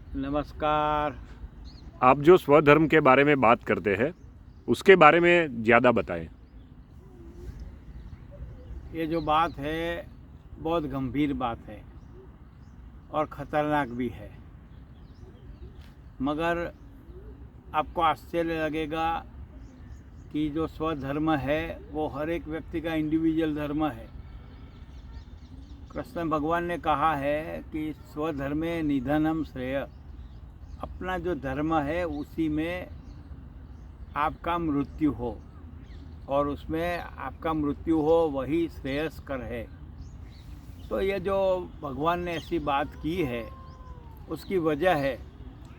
नमस्कार। आप जो स्वधर्म के बारे में बात करते हैं उसके बारे में ज़्यादा बताएं। ये जो बात है बहुत गंभीर बात है और ख़तरनाक भी है, मगर आपको आश्चर्य लगेगा कि जो स्वधर्म है वो हर एक व्यक्ति का इंडिविजुअल धर्म है। कृष्ण भगवान ने कहा है कि स्वधर्मे निधनम श्रेय, अपना जो धर्म है उसी में आपका मृत्यु हो और उसमें आपका मृत्यु हो वही श्रेयस्कर है। तो ये जो भगवान ने ऐसी बात की है उसकी वजह है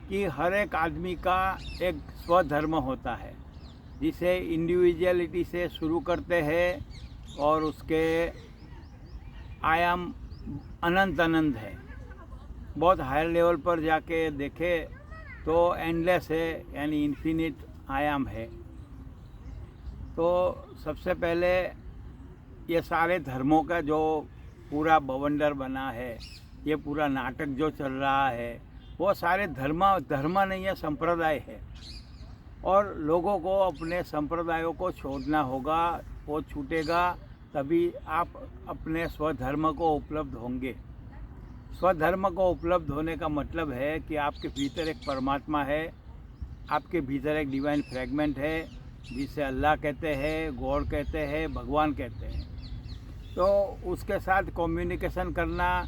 कि हर एक आदमी का एक स्वधर्म होता है जिसे इंडिविजुअलिटी से शुरू करते हैं और उसके आयाम अनंत अनंत है। बहुत हायर लेवल पर जाके देखे तो एंडलेस है, यानी इन्फिनिट आयाम है। तो सबसे पहले ये सारे धर्मों का जो पूरा बवंडर बना है, ये पूरा नाटक जो चल रहा है, वो सारे धर्म नहीं है, संप्रदाय है। और लोगों को अपने संप्रदायों को छोड़ना होगा, वो छूटेगा तभी आप अपने स्वधर्म को उपलब्ध होंगे। स्वधर्म को उपलब्ध होने का मतलब है कि आपके भीतर एक परमात्मा है, आपके भीतर एक डिवाइन फ्रैगमेंट है जिसे अल्लाह कहते हैं, गॉड कहते हैं, भगवान कहते हैं। तो उसके साथ कम्युनिकेशन करना,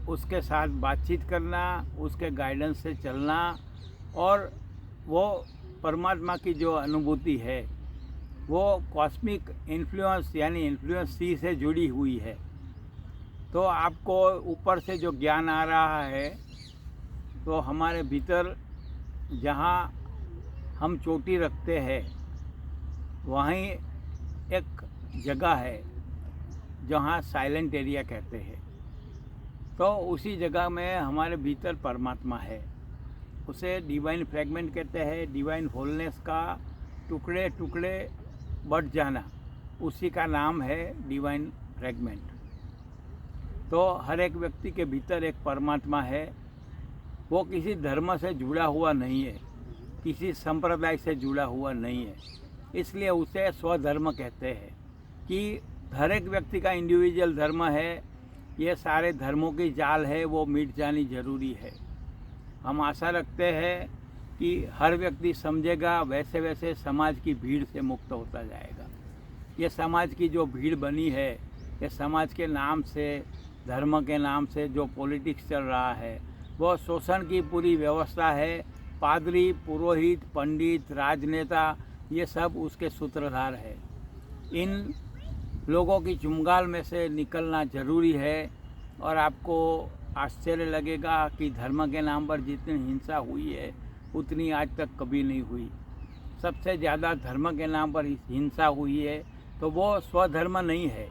उसके साथ बातचीत करना, उसके गाइडेंस से चलना और वो परमात्मा की जो अनुभूति है वो कॉस्मिक इन्फ्लुएंस यानी इन्फ्लुएंस सी से जुड़ी हुई है। तो आपको ऊपर से जो ज्ञान आ रहा है, तो हमारे भीतर जहाँ हम चोटी रखते हैं वहीं एक जगह है जहाँ साइलेंट एरिया कहते हैं। तो उसी जगह में हमारे भीतर परमात्मा है, उसे डिवाइन फ्रैगमेंट कहते हैं। डिवाइन होलनेस का टुकड़े टुकड़े बढ़ जाना, उसी का नाम है डिवाइन फ्रैगमेंट। तो हर एक व्यक्ति के भीतर एक परमात्मा है, वो किसी धर्म से जुड़ा हुआ नहीं है, किसी संप्रदाय से जुड़ा हुआ नहीं है, इसलिए उसे स्वधर्म कहते हैं कि हर एक व्यक्ति का इंडिविजुअल धर्म है। ये सारे धर्मों की जाल है वो मिट जानी जरूरी है। हम आशा रखते हैं कि हर व्यक्ति समझेगा, वैसे वैसे समाज की भीड़ से मुक्त होता जाएगा। ये समाज की जो भीड़ बनी है, ये समाज के नाम से, धर्म के नाम से जो पॉलिटिक्स चल रहा है, वो शोषण की पूरी व्यवस्था है। पादरी, पुरोहित, पंडित, राजनेता, ये सब उसके सूत्रधार है। इन लोगों की चुंगाल में से निकलना ज़रूरी है। और आपको आश्चर्य लगेगा कि धर्म के नाम पर जितनी हिंसा हुई है उतनी आज तक कभी नहीं हुई। सबसे ज़्यादा धर्म के नाम पर हिंसा हुई है, तो वो स्वधर्म नहीं है।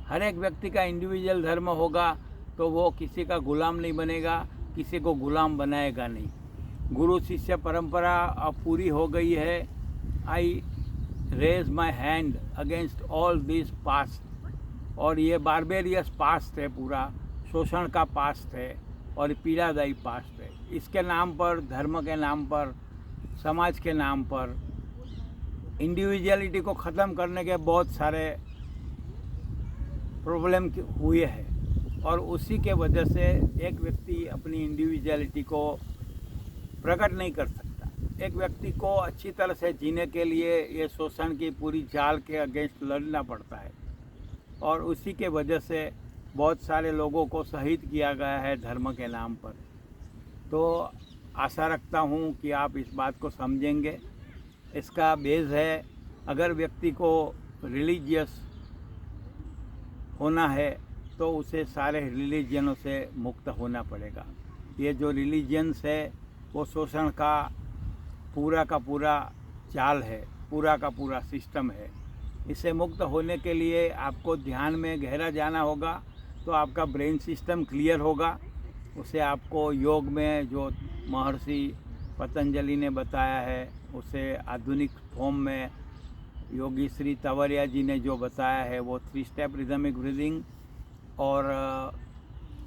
हर एक व्यक्ति का इंडिविजुअल धर्म होगा तो वो किसी का गुलाम नहीं बनेगा, किसी को गुलाम बनाएगा नहीं। गुरु शिष्य परंपरा अब पूरी हो गई है। I raise my hand against all this past. और ये बारबेरियस पास्ट है, पूरा शोषण का पास्ट है और पीड़ादायी पास्ट है। इसके नाम पर, धर्म के नाम पर, समाज के नाम पर इंडिविजुअलिटी को ख़त्म करने के बहुत सारे प्रॉब्लम हुए हैं और उसी के वजह से एक व्यक्ति अपनी इंडिविजुअलिटी को प्रकट नहीं कर सकता। एक व्यक्ति को अच्छी तरह से जीने के लिए ये शोषण की पूरी जाल के अगेंस्ट लड़ना पड़ता है और उसी के वजह से बहुत सारे लोगों को शहीद किया गया है धर्म के नाम पर। तो आशा रखता हूँ कि आप इस बात को समझेंगे। इसका बेस है, अगर व्यक्ति को रिलीजियस होना है तो उसे सारे रिलीजनों से मुक्त होना पड़ेगा। ये जो रिलीजन्स है वो शोषण का पूरा जाल है, पूरा का पूरा सिस्टम है। इससे मुक्त होने के लिए आपको ध्यान में गहरा जाना होगा, तो आपका ब्रेन सिस्टम क्लियर होगा। उसे आपको योग में जो महर्षि पतंजलि ने बताया है, उसे आधुनिक फॉर्म में योगी श्री तंवरिया जी ने जो बताया है, वो 3 स्टेप रिदमिक ब्रीदिंग और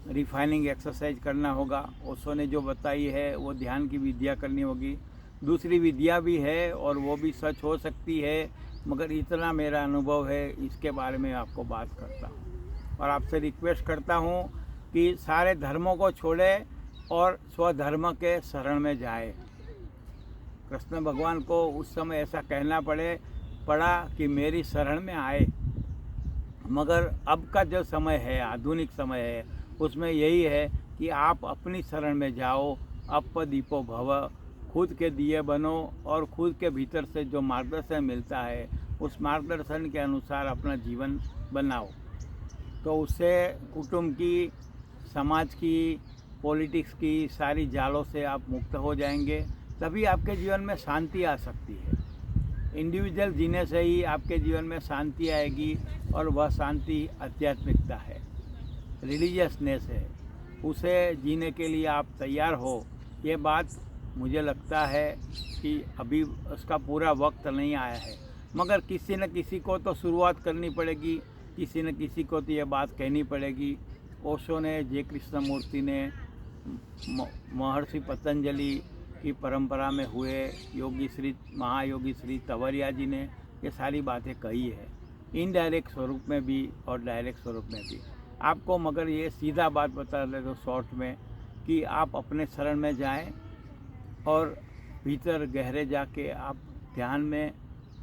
रिफाइनिंग एक्सरसाइज करना होगा। ओशो ने जो बताई है वो ध्यान की विद्या करनी होगी। दूसरी विद्या भी है और वो भी सच हो सकती है, मगर इतना मेरा अनुभव है, इसके बारे में आपको बात करता हूँ। और आपसे रिक्वेस्ट करता हूँ कि सारे धर्मों को छोड़े और स्वधर्म के शरण में जाए। कृष्ण भगवान को उस समय ऐसा कहना पड़ा कि मेरी शरण में आए, मगर अब का जो समय है, आधुनिक समय है, उसमें यही है कि आप अपनी शरण में जाओ। अपदीपो भव, खुद के दिए बनो और खुद के भीतर से जो मार्गदर्शन मिलता है उस मार्गदर्शन के अनुसार अपना जीवन बनाओ। तो उससे कुटुंब की, समाज की, पॉलिटिक्स की सारी जालों से आप मुक्त हो जाएंगे। तभी आपके जीवन में शांति आ सकती है। इंडिविजुअल जीने से ही आपके जीवन में शांति आएगी, और वह शांति आध्यात्मिकता है, रिलीजियसनेस है। उसे जीने के लिए आप तैयार हो। ये बात मुझे लगता है कि अभी उसका पूरा वक्त नहीं आया है, मगर किसी न किसी को तो शुरुआत करनी पड़ेगी, किसी न किसी को तो ये बात कहनी पड़ेगी। ओशो ने, जे कृष्णमूर्ति ने, महर्षि पतंजलि की परंपरा में हुए महायोगी श्री तंवरिया जी ने ये सारी बातें कही है, इनडायरेक्ट स्वरूप में भी और डायरेक्ट स्वरूप में भी आपको। मगर ये सीधा बात बता दे तो शॉर्ट में कि आप अपने शरण में जाएं और भीतर गहरे जाके आप ध्यान में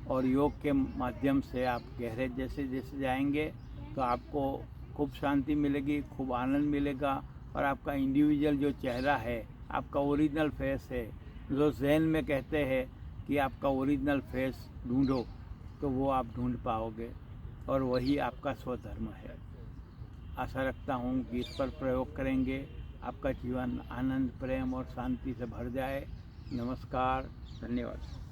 और योग के माध्यम से आप गहरे जैसे जैसे जाएंगे तो आपको खूब शांति मिलेगी, खूब आनंद मिलेगा। और आपका इंडिविजुअल जो चेहरा है, आपका ओरिजिनल फेस है, जो ज़हन में कहते हैं कि आपका ओरिजिनल फेस ढूंढो, तो वो आप ढूंढ पाओगे, और वही आपका स्वधर्म है। आशा रखता हूँ कि इस पर प्रयोग करेंगे, आपका जीवन आनंद, प्रेम और शांति से भर जाए। नमस्कार, धन्यवाद।